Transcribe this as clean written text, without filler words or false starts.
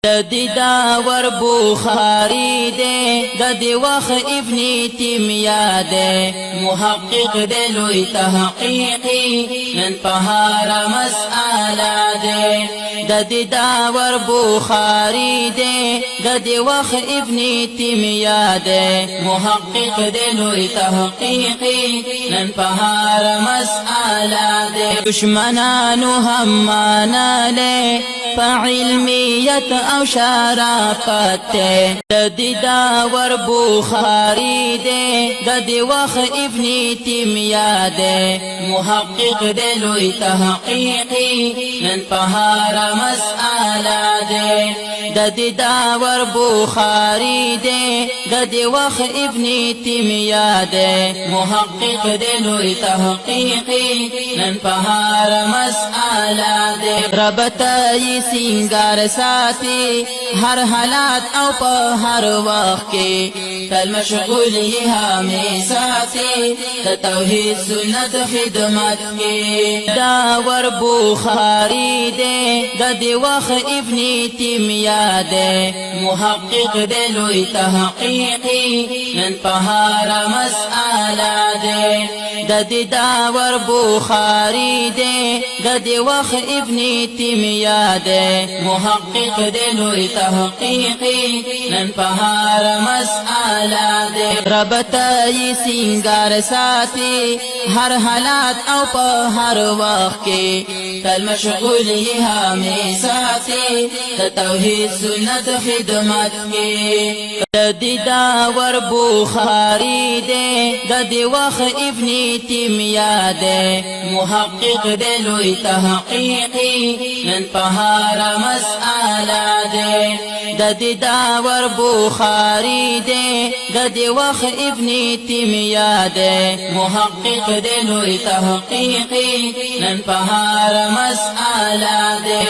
ددی داور بخاری دے ددی وخ ابن تیمیہ دے محقق دے لوی تحقیقی نن پہارا مسئلہ دے ددی داور بخاری دے ددی وخ ابن تیمیہ دے محقق دے لوی تحقیقی نن پہارا مسئلہ دے دشمنانو ہم مانا لے فعلمیت او شرافت ددی داور بخاری دے ددی وخ ابن تیمیہ دے محقق دے لوی تحقیقی نن پہارا مسئلہ دے ددی داور بخاری دے ددی وخ ابن تیمیہ دے محقق دے لوی تحقیقی نن پہارا مسئلہ دے ربطائی سنگار ساتھی ہر حالات او پا ہر وقت کے کل مشغولی ہمیں ساتھی توحید سنت خدمت کے داور بخاری دے ددی وخ ابن تیمیہ دے محقق دے لوی تحقیقی نن پہارا مسئلہ دے ددی داور بخاری دے ددی وخ ابن تیمیہ دے محقق دے لوی تحقیقی نن پہارا مسئلہ دے ربطائی سنگار ساتھی ہر حالات او پا ہر وقت کے کل مشغولی ہمیں ساتھی توحید سنت خدمت کے ددی داور بخاری دے ددی وخ ابن تیمیہ دے محقق دے لوی تحقیقی نن پہارا مسئلہ دے ددی داور بخاری دے ددی وخ ابن تیمیہ دے محقق دے لوی تحقیقی نن پہارا مسئلہ دے